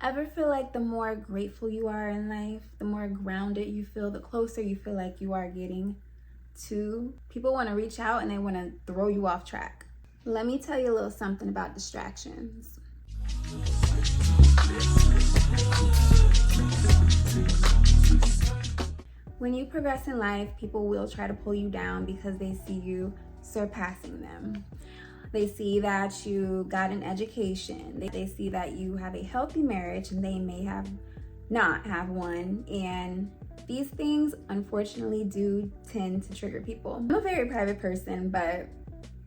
Ever feel like the more grateful you are in life, the more grounded you feel, the closer you feel like you are getting to? People want to reach out and they want to throw you off track. Let me tell you a little something about distractions. When you progress in life, people will try to pull you down because they see you surpassing them. They see that you got an education. They see that you have a healthy marriage and they may not have one. And these things, unfortunately, do tend to trigger people. I'm a very private person, but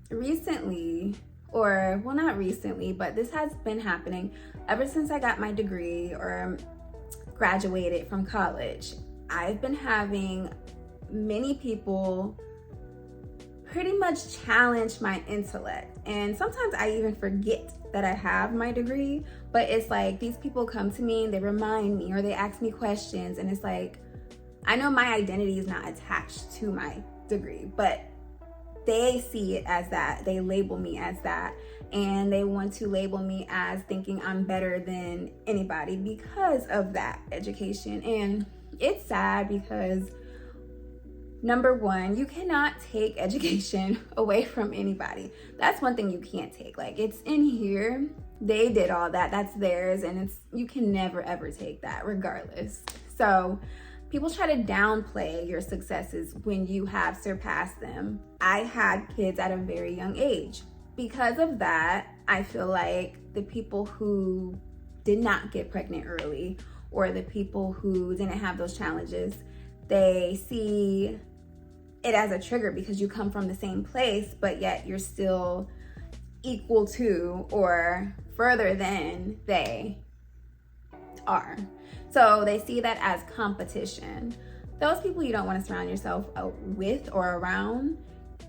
recently, or well, not recently, but this has been happening ever since I got my degree or graduated from college. I've been having many people pretty much challenge my intellect, and sometimes I even forget that I have my degree, but it's like these people come to me and they remind me or they ask me questions, and it's like, I know my identity is not attached to my degree, but they see it as that. They label me as that, and they want to label me as thinking I'm better than anybody because of that education. And it's sad because number one, you cannot take education away from anybody. That's one thing you can't take. Like, it's in here. They did all that. That's theirs. And you can never, ever take that regardless. So people try to downplay your successes when you have surpassed them. I had kids at a very young age. Because of that, I feel like the people who did not get pregnant early, or the people who didn't have those challenges, they see it as a trigger because you come from the same place, but yet you're still equal to or further than they are. So they see that as competition. Those people you don't want to surround yourself with or around,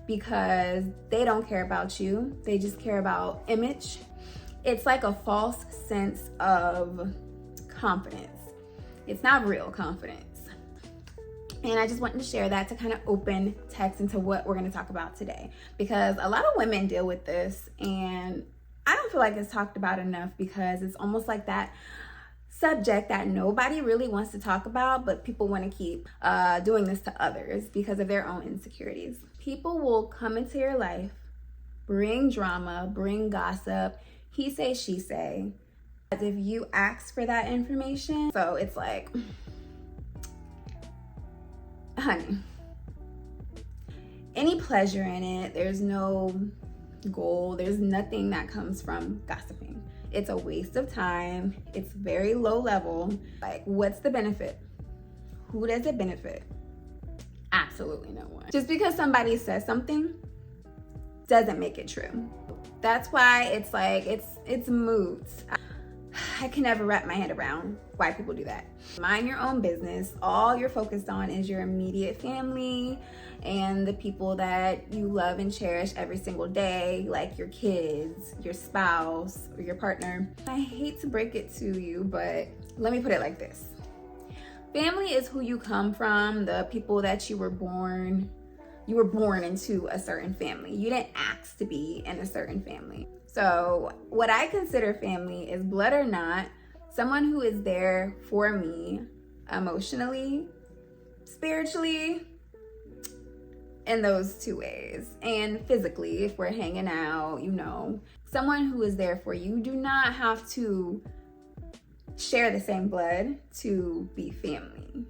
because they don't care about you. They just care about image. It's like a false sense of confidence. It's not real confidence. And I just wanted to share that to kind of open text into what we're going to talk about today, because a lot of women deal with this and I don't feel like it's talked about enough, because it's almost like that subject that nobody really wants to talk about, but people want to keep doing this to others because of their own insecurities. People will come into your life, bring drama, bring gossip, he say, she say, as if you ask for that information. So it's like, honey, any pleasure in it? There's no goal. There's nothing that comes from gossiping. It's a waste of time. It's very low level. Like, what's the benefit? Who does it benefit? Absolutely no one. Just because somebody says something doesn't make it true. That's why it's like, it's moods. I can never wrap my head around why people do that. Mind your own business. All you're focused on is your immediate family and the people that you love and cherish every single day, like your kids, your spouse, or your partner. I hate to break it to you, but let me put it like this. Family is who you come from, the people that you were born into a certain family. You didn't ask to be in a certain family. So what I consider family is, blood or not, someone who is there for me emotionally, spiritually, in those two ways, and physically, if we're hanging out, someone who is there for you. You do not have to share the same blood to be family.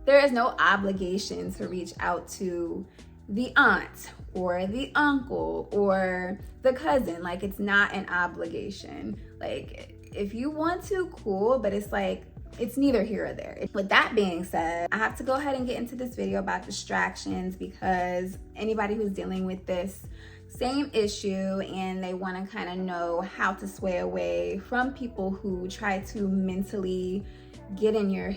There is no obligation to reach out to the aunt or the uncle or the cousin. Like, it's not an obligation. Like, if you want to, cool, but it's like, it's neither here or there. With that being said, I have to go ahead and get into this video about distractions, because anybody who's dealing with this same issue and they want to kind of know how to sway away from people who try to mentally get in your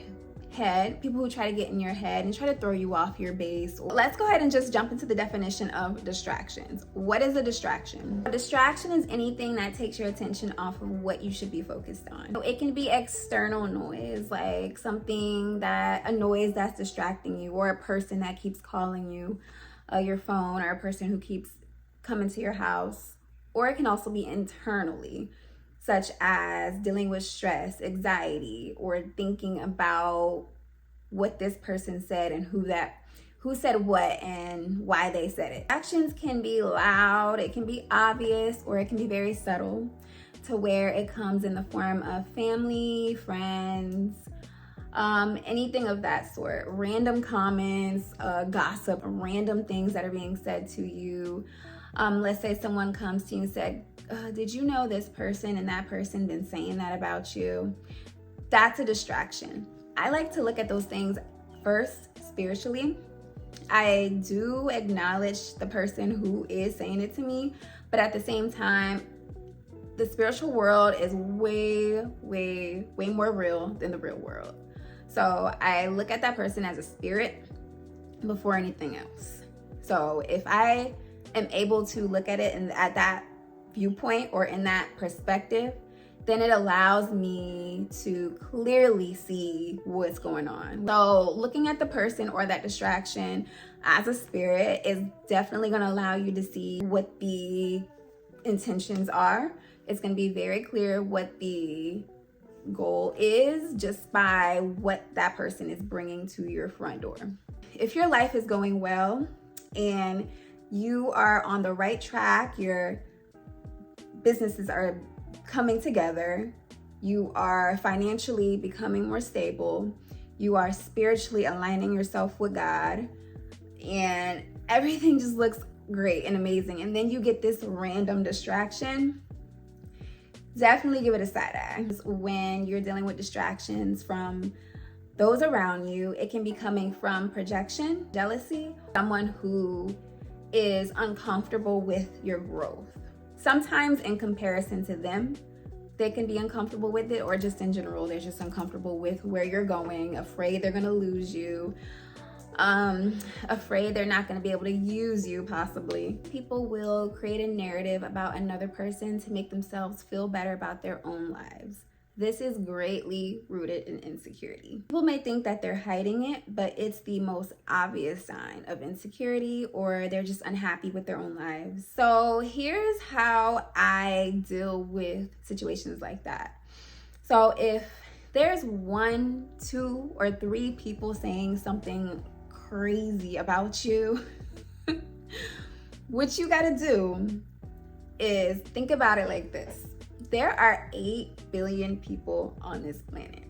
head, people who try to get in your head and try to throw you off your base. Let's go ahead and just jump into the definition of distractions. What is a distraction? A distraction is anything that takes your attention off of what you should be focused on. So it can be external noise, like a noise that's distracting you, or a person that keeps calling you, your phone, or a person who keeps coming to your house. Or it can also be internally. such as dealing with stress, anxiety, or thinking about what this person said and who said what and why they said it. Actions can be loud, it can be obvious, or it can be very subtle, to where it comes in the form of family, friends, anything of that sort. Random comments, gossip, random things that are being said to you. Let's say someone comes to you and said, did you know this person and that person been saying that about you? That's a distraction. I like to look at those things first spiritually. I do acknowledge the person who is saying it to me, but at the same time, the spiritual world is way, way, way more real than the real world. So I look at that person as a spirit before anything else. So if I am able to look at it at that viewpoint or in that perspective, then it allows me to clearly see what's going on. So looking at the person or that distraction as a spirit is definitely going to allow you to see what the intentions are. It's going to be very clear what the goal is just by what that person is bringing to your front door. If your life is going well and you are on the right track, your businesses are coming together, you are financially becoming more stable, you are spiritually aligning yourself with God, and everything just looks great and amazing, and then you get this random distraction, definitely give it a side eye. When you're dealing with distractions from those around you, it can be coming from projection, jealousy, someone who is uncomfortable with your growth. Sometimes in comparison to them, they can be uncomfortable with it, or just in general, they're just uncomfortable with where you're going, afraid they're gonna lose you, afraid they're not gonna be able to use you possibly. People will create a narrative about another person to make themselves feel better about their own lives. This is greatly rooted in insecurity. People may think that they're hiding it, but it's the most obvious sign of insecurity, or they're just unhappy with their own lives. So here's how I deal with situations like that. So if there's 1, 2, or 3 people saying something crazy about you, what you gotta do is think about it like this. There are 8 billion people on this planet.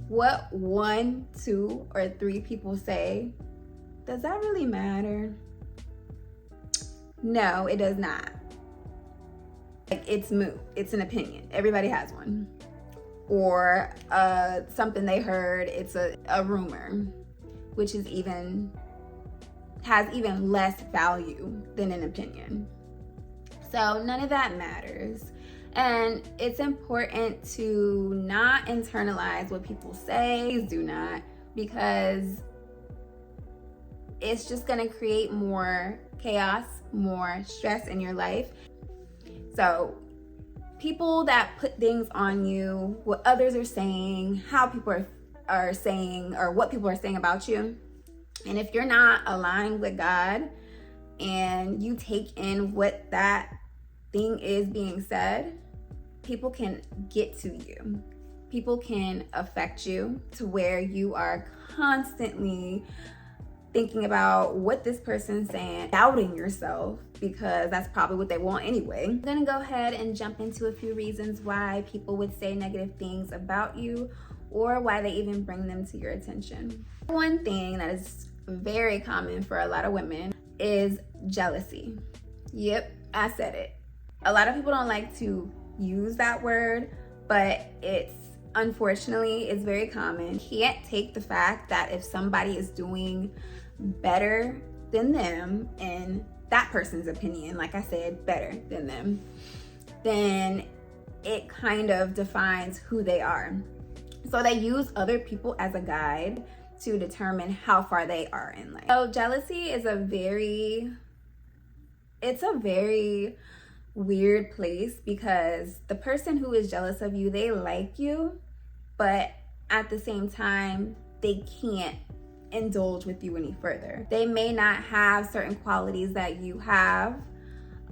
What 1, 2, or 3 people say, does that really matter? No, it does not. Like, it's moot. It's an opinion. Everybody has one. Or something they heard, it's a rumor, which is has even less value than an opinion. So none of that matters. And it's important to not internalize what people say. Please do not, because it's just gonna create more chaos, more stress in your life. So people that put things on you, what others are saying, how people are saying, or what people are saying about you. And if you're not aligned with God and you take in what that thing is being said, people can get to you. People can affect you to where you are constantly thinking about what this person's saying, doubting yourself, because that's probably what they want anyway. I'm gonna go ahead and jump into a few reasons why people would say negative things about you, or why they even bring them to your attention. One thing that is very common for a lot of women is jealousy. Yep, I said it. A lot of people don't like to use that word, but unfortunately, it's very common. You can't take the fact that if somebody is doing better than them, in that person's opinion, like I said, better than them, then it kind of defines who they are. So they use other people as a guide to determine how far they are in life. So jealousy is a very weird place, because the person who is jealous of you, they like you, but at the same time, they can't indulge with you any further. They may not have certain qualities that you have,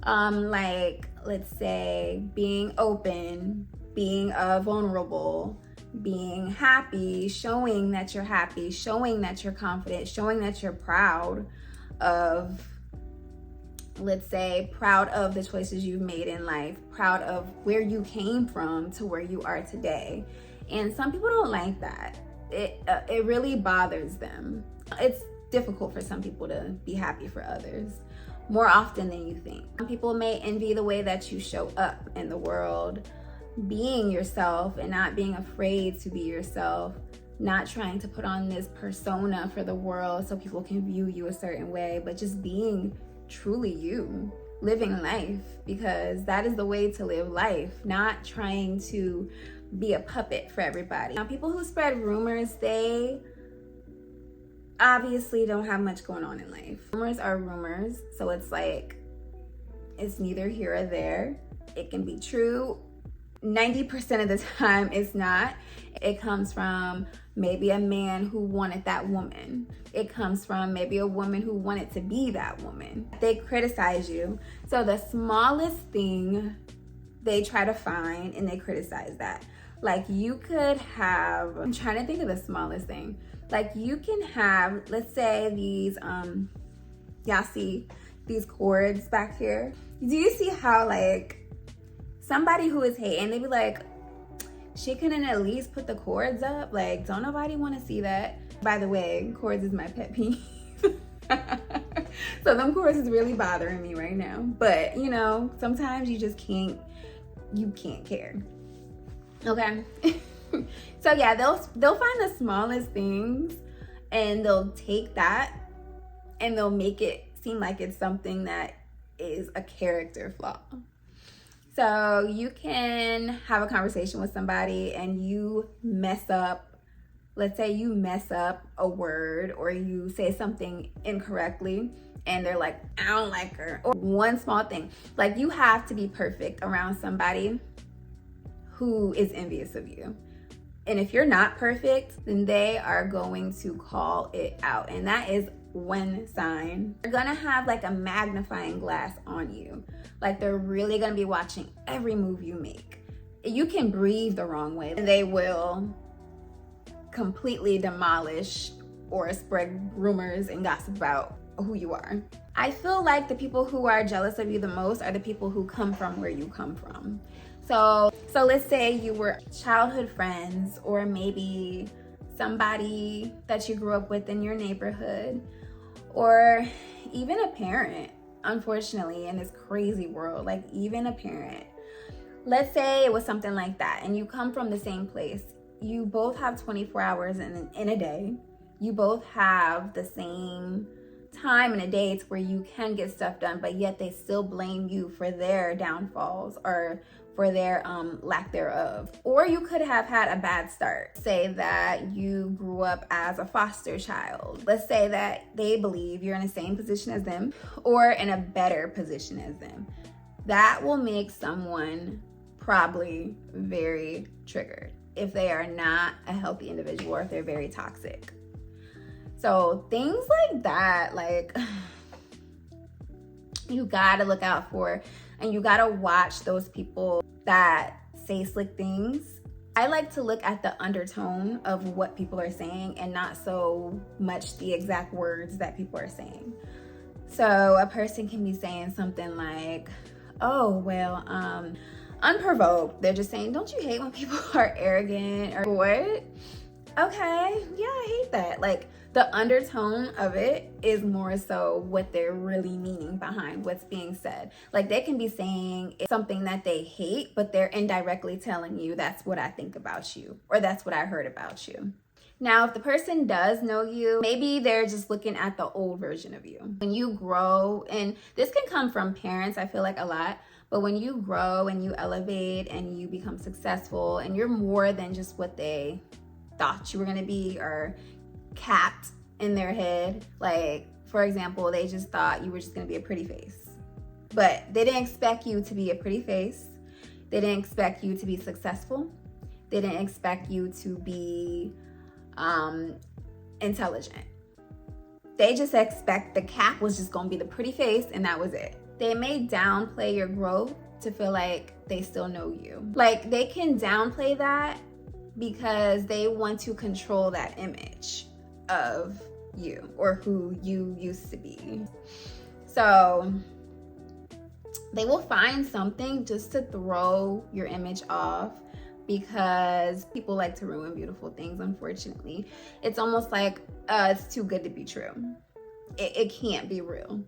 Like, let's say being open, being vulnerable, being happy, showing that you're happy, showing that you're confident, showing that you're proud of, let's say, proud of the choices you've made in life, proud of where you came from to where you are today. And some people don't like that. It really bothers them. It's difficult for some people to be happy for others more often than you think. Some people may envy the way that you show up in the world, being yourself and not being afraid to be yourself, not trying to put on this persona for the world so people can view you a certain way, but just being truly you, living life, because that is the way to live life, not trying to be a puppet for everybody. Now, people who spread rumors, they obviously don't have much going on in life. Rumors are rumors, so it's like, it's neither here or there. It can be true. 90% of the time it's not. It comes from maybe a man who wanted that woman. It comes from maybe a woman who wanted to be that woman. They criticize you. So the smallest thing they try to find and they criticize that. Like, you could have, I'm trying to think of the smallest thing. Like, you can have, let's say these, y'all see these cords back here? Do you see how, like, somebody who is hating, they be like, she couldn't at least put the cords up? Like, don't nobody want to see that. By the way, cords is my pet peeve. So them cords is really bothering me right now. But, you know, sometimes you just can't care. Okay. So yeah, they'll find the smallest things and they'll take that and they'll make it seem like it's something that is a character flaw. So you can have a conversation with somebody and you mess up, let's say you mess up a word or you say something incorrectly and they're like, I don't like her. Or one small thing, like, you have to be perfect around somebody who is envious of you. And if you're not perfect, then they are going to call it out. And that is one sign. They're gonna have like a magnifying glass on you. Like, they're really gonna be watching every move you make. You can breathe the wrong way and they will completely demolish or spread rumors and gossip about who you are. I feel like the people who are jealous of you the most are the people who come from where you come from. So let's say you were childhood friends, or maybe somebody that you grew up with in your neighborhood, or even a parent, unfortunately, in this crazy world, like even a parent. Let's say it was something like that, and you come from the same place. You both have 24 hours in a day. You both have the same time in a day to where you can get stuff done, but yet they still blame you for their downfalls or for their lack thereof. Or you could have had a bad start. Say that you grew up as a foster child. Let's say that they believe you're in the same position as them or in a better position as them. That will make someone probably very triggered if they are not a healthy individual or if they're very toxic. So things like that, like, you gotta look out for, and you gotta watch those people that say slick things. I like to look at the undertone of what people are saying and not so much the exact words that people are saying. So a person can be saying something like, oh, well, unprovoked. They're just saying, don't you hate when people are arrogant? Or what? Okay, yeah, I hate that. Like, the undertone of it is more so what they're really meaning behind what's being said. Like, they can be saying something that they hate, but they're indirectly telling you that's what I think about you, or that's what I heard about you. Now, if the person does know you, maybe they're just looking at the old version of you. When you grow, and this can come from parents, I feel like a lot, but when you grow and you elevate and you become successful and you're more than just what they thought you were gonna be or capped in their head. Like, for example, they just thought you were just gonna be a pretty face, but they didn't expect you to be a pretty face. They didn't expect you to be successful. They didn't expect you to be intelligent. They just expect the cap was just gonna be the pretty face and that was it. They may downplay your growth to feel like they still know you. Like, they can downplay that because they want to control that image of you or who you used to be. So they will find something just to throw your image off, because people like to ruin beautiful things, unfortunately. It's almost like it's too good to be true. It can't be real.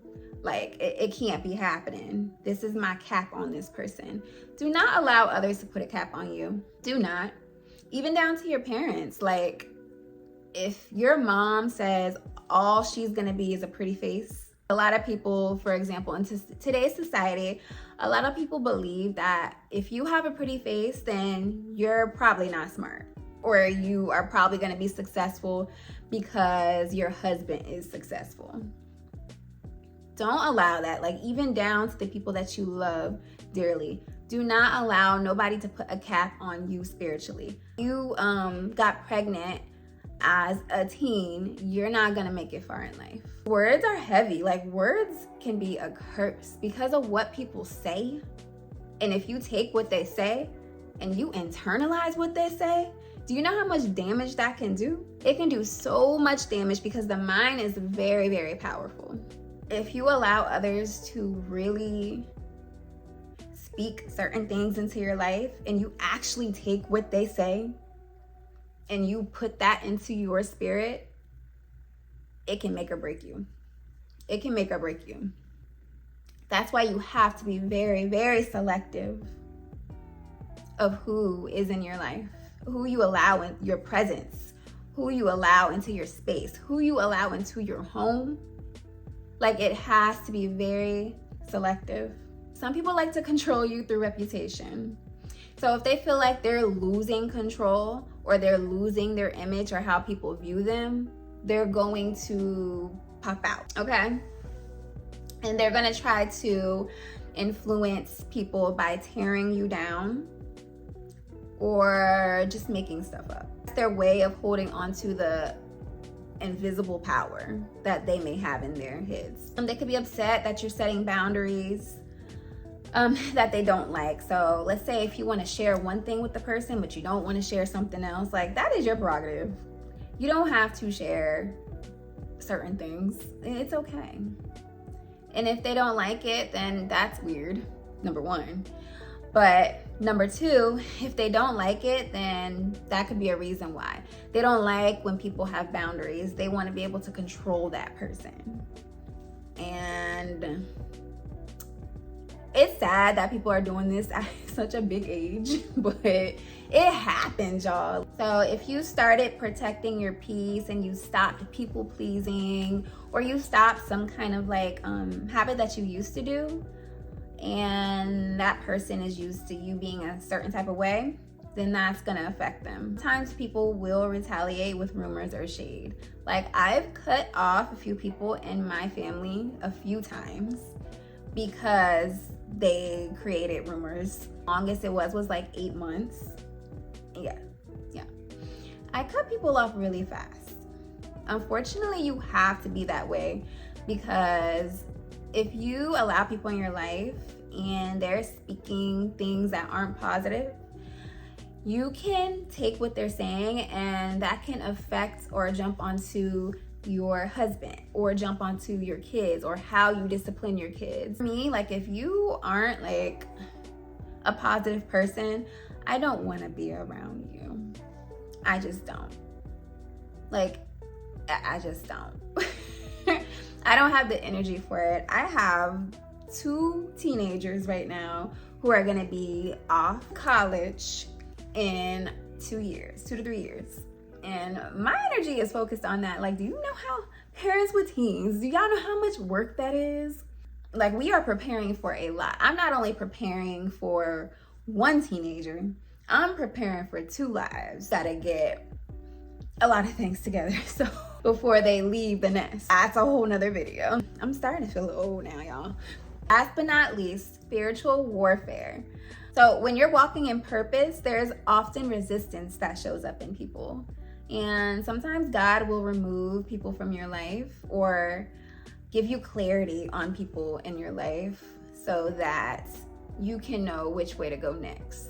Like, it can't be happening. This is my cap on this person. Do not allow others to put a cap on you. Do not. Even down to your parents. Like, if your mom says all she's gonna be is a pretty face, a lot of people, for example, in today's society, a lot of people believe that if you have a pretty face, then you're probably not smart, or you are probably going to be successful because your husband is successful. Don't allow that. Like, even down to the people that you love dearly, do not allow nobody to put a cap on you spiritually. You got pregnant as a teen, you're not gonna make it far in life. Words are heavy. Like, words can be a curse because of what people say. And if you take what they say and you internalize what they say, do you know how much damage that can do? It can do so much damage because the mind is very, very powerful. If you allow others to really speak certain things into your life and you actually take what they say and you put that into your spirit, it can make or break you. It can make or break you. That's why you have to be very, very selective of who is in your life, who you allow in your presence, who you allow into your space, who you allow into your home. Like, it has to be very selective. Some people like to control you through reputation. So if they feel like they're losing control or they're losing their image or how people view them, they're going to pop out, okay? And they're gonna try to influence people by tearing you down or just making stuff up. It's their way of holding onto the invisible power that they may have in their heads. They could be upset that you're setting boundaries that they don't like. So let's say if you want to share one thing with the person, but you don't want to share something else, like, that is your prerogative. You don't have to share certain things. It's okay. And if they don't like it, then that's weird, number one. But number two, if they don't like it, then that could be a reason why. They don't like when people have boundaries. They want to be able to control that person. And it's sad that people are doing this at such a big age, but it happens, y'all. So if you started protecting your peace and you stopped people pleasing, or you stopped some kind of like habit that you used to do, and that person is used to you being a certain type of way, then that's gonna affect them. Sometimes people will retaliate with rumors or shade. Like, I've cut off a few people in my family a few times because they created rumors. Longest it was like 8 months. Yeah. I cut people off really fast. Unfortunately, you have to be that way, because if you allow people in your life and they're speaking things that aren't positive, you can take what they're saying and that can affect or jump onto your husband or jump onto your kids or how you discipline your kids. For me, like, if you aren't like a positive person, I don't want to be around you. I just don't. Like, I just don't. I don't have the energy for it. I have 2 teenagers right now who are gonna be off college in 2 years, 2 to 3 years. And my energy is focused on that. Like, do you know how parents with teens, do y'all know how much work that is? Like, we are preparing for a lot. I'm not only preparing for 1 teenager, I'm preparing for 2 lives. Gotta get a lot of things together so before they leave the nest. That's a whole nother video. I'm starting to feel old now, y'all. Last but not least, spiritual warfare. So when you're walking in purpose, there's often resistance that shows up in people. And sometimes God will remove people from your life or give you clarity on people in your life so that you can know which way to go next.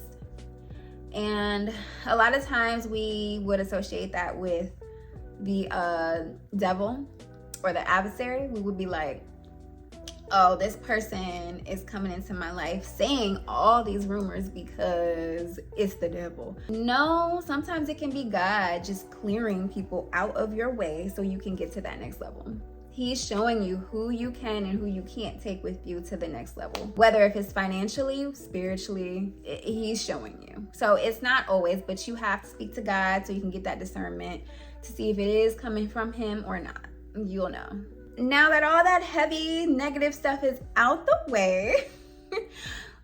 And a lot of times we would associate that with the devil or the adversary. We would be like, oh, this person is coming into my life saying all these rumors because it's the devil. No, sometimes it can be God just clearing people out of your way so you can get to that next level. He's showing you who you can and who you can't take with you to the next level. Whether if it's financially, spiritually, he's showing you. So it's not always, but you have to speak to God so you can get that discernment to see if it is coming from him or not. You'll know. Now that all that heavy negative stuff is out the way,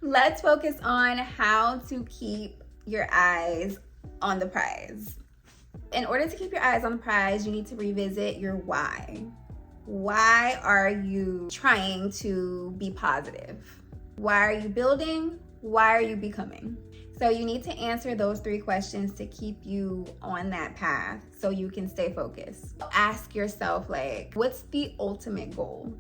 let's focus on how to keep your eyes on the prize. In order to keep your eyes on the prize, you need to revisit your why. Why are you trying to be positive? Why are you building? Why are you becoming? So you need to answer those 3 questions to keep you on that path so you can stay focused. Ask yourself, like, what's the ultimate goal?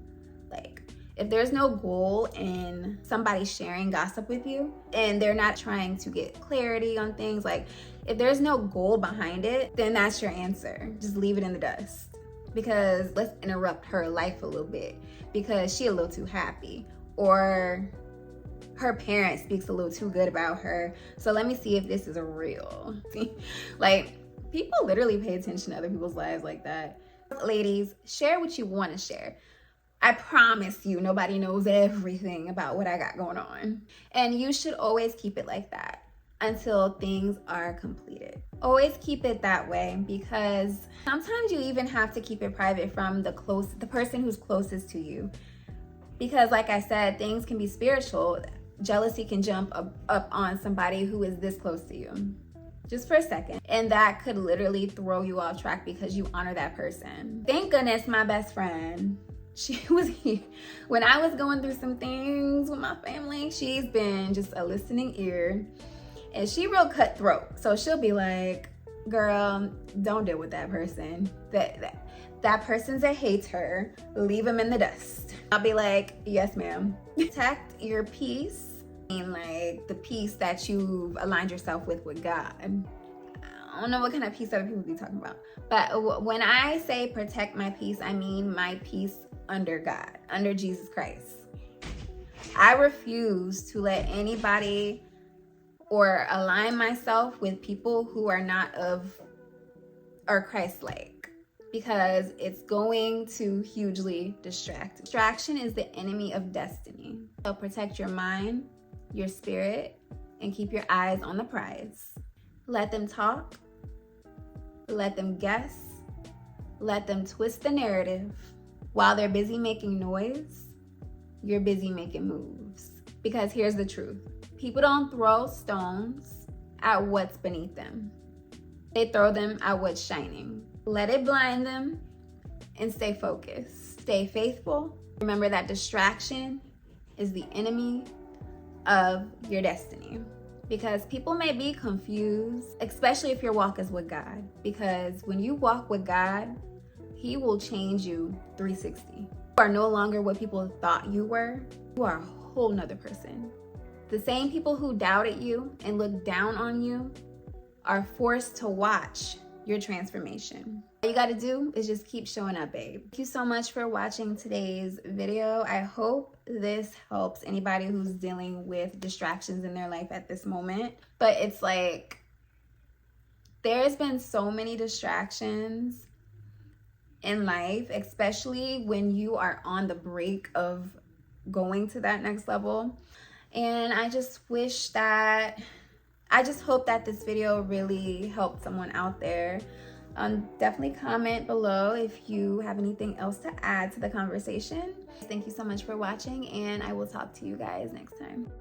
Like, if there's no goal in somebody sharing gossip with you and they're not trying to get clarity on things, like if there's no goal behind it, then that's your answer. Just leave it in the dust. Because let's interrupt her life a little bit because she a little too happy, or her parent speaks a little too good about her. So let me see if this is a real. See, like people literally pay attention to other people's lives like that. Ladies, share what you want to share. I promise you, nobody knows everything about what I got going on. And you should always keep it like that until things are completed. Always keep it that way, because sometimes you even have to keep it private from the person who's closest to you. Because like I said, things can be spiritual. Jealousy can jump up on somebody who is this close to you, just for a second. And that could literally throw you off track because you honor that person. Thank goodness my best friend, she was here when I was going through some things with my family. She's been just a listening ear. And she real cutthroat. So she'll be like, girl, don't deal with that person. That person's a hater. Leave him in the dust. I'll be like, yes, ma'am. Protect your peace. And like the peace that you've aligned yourself with God. I don't know what kind of peace other people be talking about. But when I say protect my peace, I mean my peace under God, under Jesus Christ. I refuse to let anybody or align myself with people who are not of or Christ-like, because it's going to hugely distract. Distraction is the enemy of destiny. So protect your mind, your spirit, and keep your eyes on the prize. Let them talk, let them guess, let them twist the narrative. While they're busy making noise, you're busy making moves. Because here's the truth. People don't throw stones at what's beneath them. They throw them at what's shining. Let it blind them and stay focused. Stay faithful. Remember that distraction is the enemy of your destiny. Because people may be confused, especially if your walk is with God. Because when you walk with God, He will change you 360. You are no longer what people thought you were. You are a whole nother person. The same people who doubted you and looked down on you are forced to watch your transformation. All you gotta do is just keep showing up, babe. Thank you so much for watching today's video. I hope this helps anybody who's dealing with distractions in their life at this moment. But it's like, there's been so many distractions in life, especially when you are on the brink of going to that next level. And I just hope that this video really helped someone out there. Definitely comment below if you have anything else to add to the conversation. Thank you so much for watching, and I will talk to you guys next time.